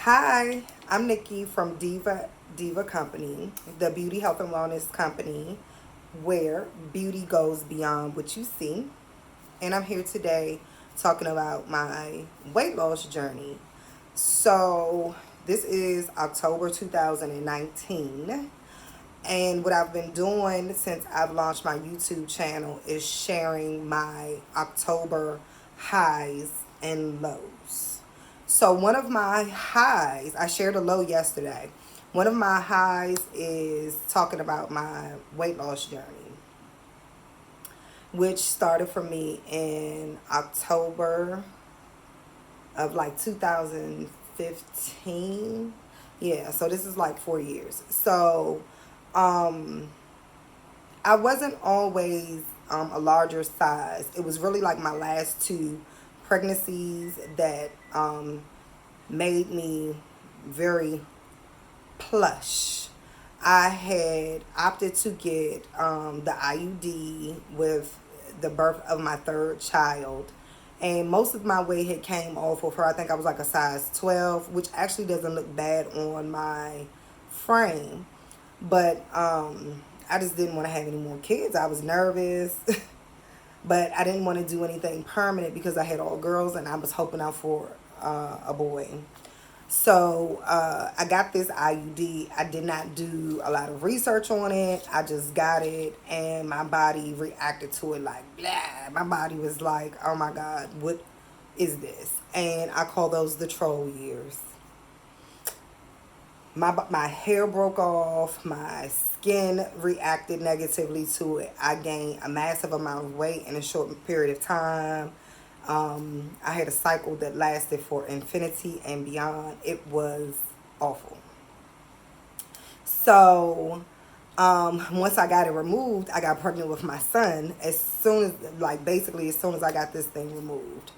Hi, I'm Nikki from Diva Diva Company, the beauty, health, and wellness company where beauty goes beyond what you see. And I'm here today talking about my weight loss journey. So, this is October 2019. And what I've been doing since I've launched my YouTube channel is sharing my October highs and lows. So, one of my highs, I shared a low yesterday. One of my highs is talking about my weight loss journey, which started for me in October of like 2015. Yeah, so this is like 4 years. So, um, I wasn't always a larger size. It was really like my last two pregnancies that made me very plush. I had opted to get the IUD with the birth of my third child. And most of my weight had came off of her. I think I was like a size 12, which actually doesn't look bad on my frame. But I just didn't want to have any more kids. I was nervous. But I didn't want to do anything permanent because I had all girls and I was hoping out for a boy. So I got this IUD. I did not do a lot of research on it. I just got it and my body reacted to it like, blah. My body was like, oh my God, what is this? And I call those the troll years. My hair broke off. My skin reacted negatively to it. I gained a massive amount of weight in a short period of time. I had a cycle that lasted for infinity and beyond. It was awful. So, once I got it removed, I got pregnant with my son as soon as, like, basically as soon as I got this thing removed.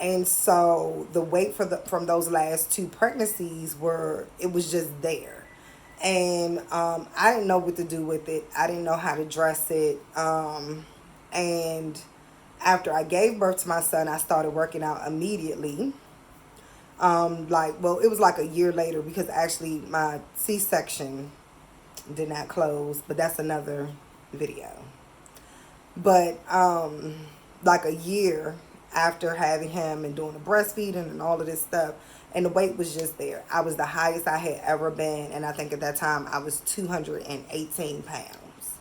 And so the weight from those last two pregnancies it was just there. And I didn't know what to do with it. I didn't know how to dress it. And after I gave birth to my son, I started working out immediately. It was like a year later because actually my C-section did not close, but that's another video. But like a year after having him and doing the breastfeeding and all of this stuff, and the weight was just there. I was the highest I had ever been, and I think at that time I was 218 pounds.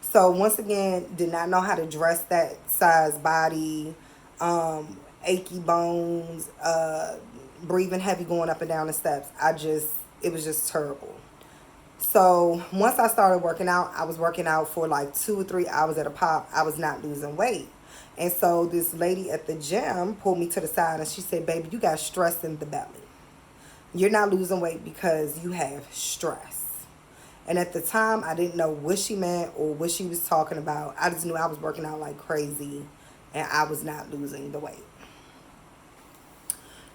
So once again, did not know how to dress that size body, achy bones, breathing heavy going up and down the steps. It was just terrible. So once I started working out, I was working out for like 2 or 3 hours at a pop. I was not losing weight. And so this lady at the gym pulled me to the side and she said, baby, you got stress in the belly. You're not losing weight because you have stress. And at the time, I didn't know what she meant or what she was talking about. I just knew I was working out like crazy and I was not losing the weight.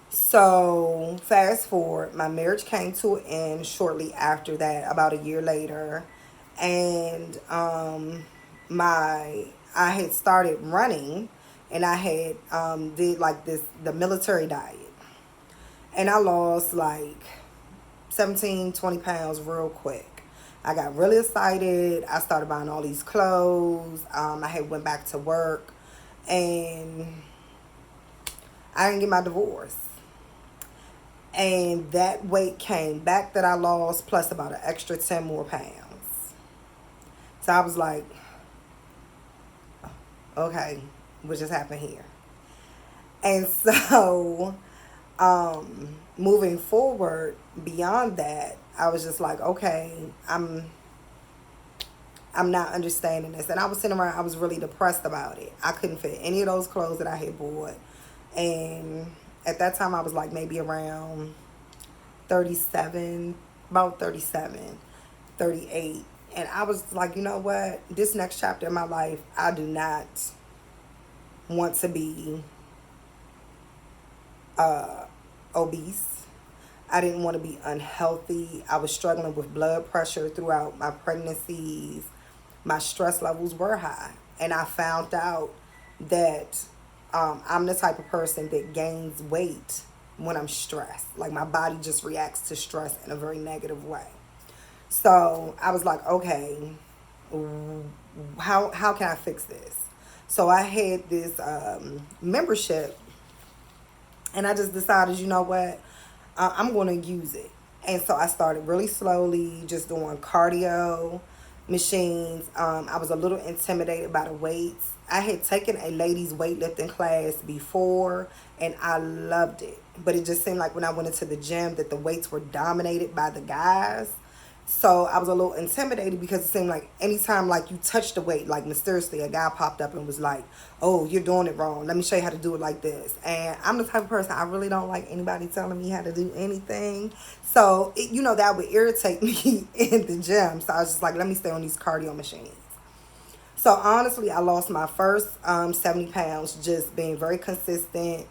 So fast forward, my marriage came to an end shortly after that, about a year later. And I had started running and I had did like the military diet. And I lost like 17, 20 pounds real quick. I got really excited. I started buying all these clothes. I had went back to work and I didn't get my divorce. And that weight came back that I lost plus about an extra 10 more pounds. So I was like, okay, what just happened here? And so moving forward beyond that, I was just like, okay, I'm not understanding this. And I was sitting around, I was really depressed about it. I couldn't fit any of those clothes that I had bought. And at that time, I was like maybe around 37, about 37, 38. And I was like, you know what? This next chapter in my life, I do not want to be obese. I didn't want to be unhealthy. I was struggling with blood pressure throughout my pregnancies. My stress levels were high. And I found out that I'm the type of person that gains weight when I'm stressed. Like my body just reacts to stress in a very negative way. So I was like, okay, how can I fix this? So I had this membership, and I just decided, you know what, I'm going to use it. And so I started really slowly, just doing cardio machines. I was a little intimidated by the weights. I had taken a ladies weightlifting class before, and I loved it. But it just seemed like when I went into the gym that the weights were dominated by the guys. So I was a little intimidated because it seemed like anytime like you touched the weight, like mysteriously a guy popped up and was like, oh, you're doing it wrong. Let me show you how to do it like this. And I'm the type of person, I really don't like anybody telling me how to do anything. So, that would irritate me in the gym. So I was just like, let me stay on these cardio machines. So honestly, I lost my first 70 pounds just being very consistent,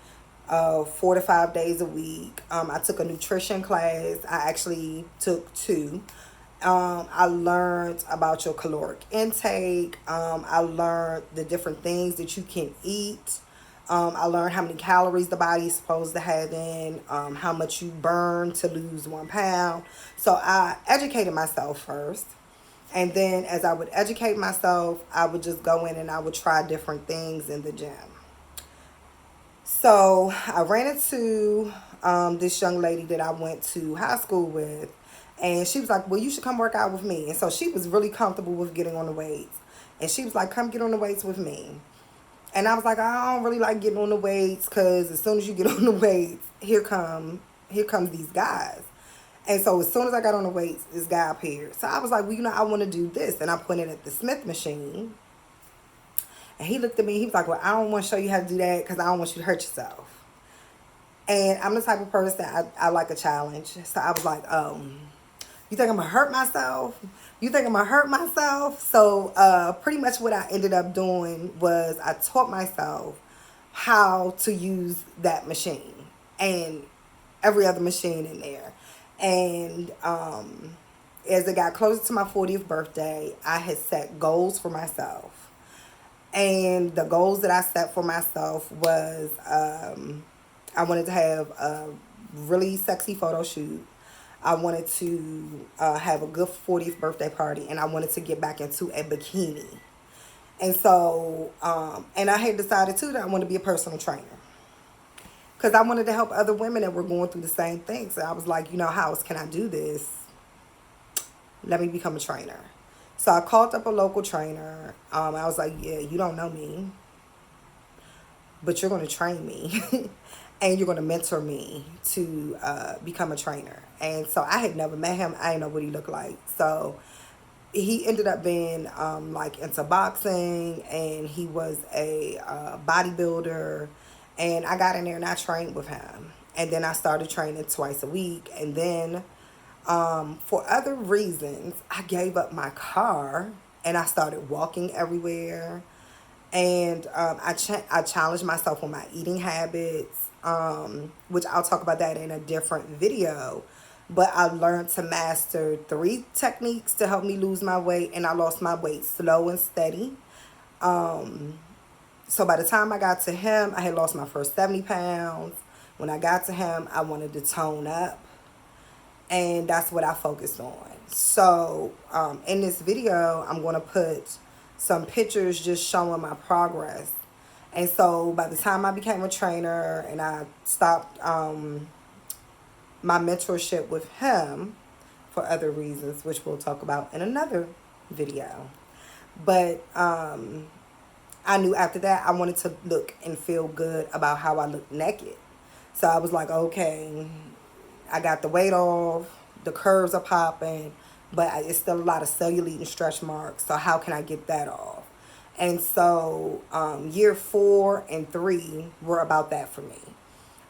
4 to 5 days a week. I took a nutrition class. I actually took two. I learned about your caloric intake. I learned the different things that you can eat. I learned how many calories the body is supposed to have in, how much you burn to lose 1 pound. So I educated myself first. And then as I would educate myself, I would just go in and I would try different things in the gym. So I ran into this young lady that I went to high school with. And she was like, well, you should come work out with me. And so she was really comfortable with getting on the weights. And she was like, come get on the weights with me. And I was like, I don't really like getting on the weights because as soon as you get on the weights, here comes these guys. And so as soon as I got on the weights, this guy appeared. So I was like, well, I want to do this. And I put it at the Smith machine. And he looked at me. He was like, well, I don't want to show you how to do that because I don't want you to hurt yourself. And I'm the type of person, I like a challenge. So I was like, you think I'm going to hurt myself? You think I'm going to hurt myself? So pretty much what I ended up doing was I taught myself how to use that machine and every other machine in there. And as it got closer to my 40th birthday, I had set goals for myself. And the goals that I set for myself was I wanted to have a really sexy photo shoot. I wanted to have a good 40th birthday party, and I wanted to get back into a bikini. And so, and I had decided too that I wanted to be a personal trainer because I wanted to help other women that were going through the same thing. So I was like, how else can I do this? Let me become a trainer. So I called up a local trainer. I was like, yeah, you don't know me, but you're going to train me. And you're going to mentor me to become a trainer. And so I had never met him. I didn't know what he looked like. So he ended up being like into boxing, and he was a bodybuilder. And I got in there and I trained with him. And then I started training twice a week. And then for other reasons, I gave up my car and I started walking everywhere. And I challenged myself on my eating habits, which I'll talk about that in a different video. But I learned to master 3 techniques to help me lose my weight, and I lost my weight slow and steady. So by the time I got to him, I had lost my first 70 pounds. When I got to him, I wanted to tone up, and that's what I focused on. So in this video, I'm going to put some pictures just showing my progress. And so by the time I became a trainer and I stopped my mentorship with him for other reasons, which we'll talk about in another video. But I knew after that I wanted to look and feel good about how I look naked. So I was like, okay, I got the weight off, the curves are popping, but it's still a lot of cellulite and stretch marks. So how can I get that off? And so year 4 and 3 were about that for me.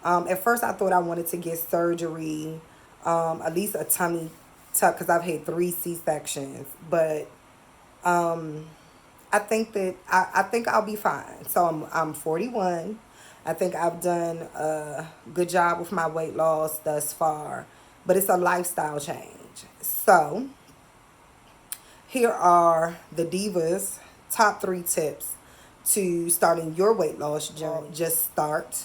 At first I thought I wanted to get surgery, at least a tummy tuck, because I've had 3 C-sections. But I think that I think I'll be fine. So I'm 41. I think I've done a good job with my weight loss thus far. But it's a lifestyle change. So here are the Divas top 3 tips to starting your weight loss journey. Just start.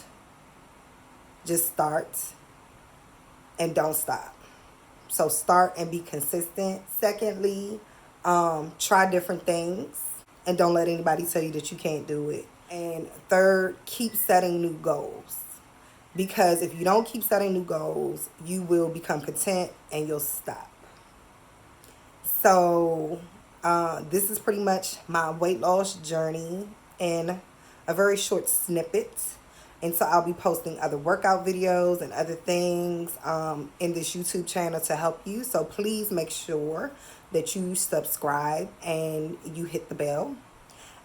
Just start and don't stop. So start and be consistent. Secondly, try different things and don't let anybody tell you that you can't do it. And third, keep setting new goals. Because if you don't keep setting new goals, you will become content and you'll stop. So, this is pretty much my weight loss journey in a very short snippet. And so I'll be posting other workout videos and other things in this YouTube channel to help you. So please make sure that you subscribe and you hit the bell.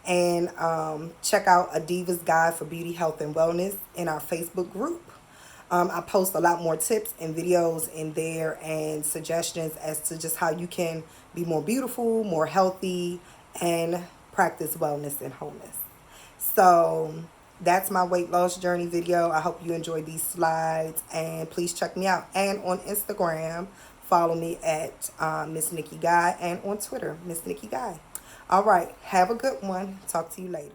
And check out A Diva's Guide for Beauty, Health, and Wellness in our Facebook group. I post a lot more tips and videos in there and suggestions as to just how you can be more beautiful, more healthy, and practice wellness and wholeness. So that's my weight loss journey video. I hope you enjoyed these slides, and please check me out. And on Instagram, follow me at Miss Nikki Guy, and on Twitter, Miss Nikki Guy. All right, have a good one. Talk to you later.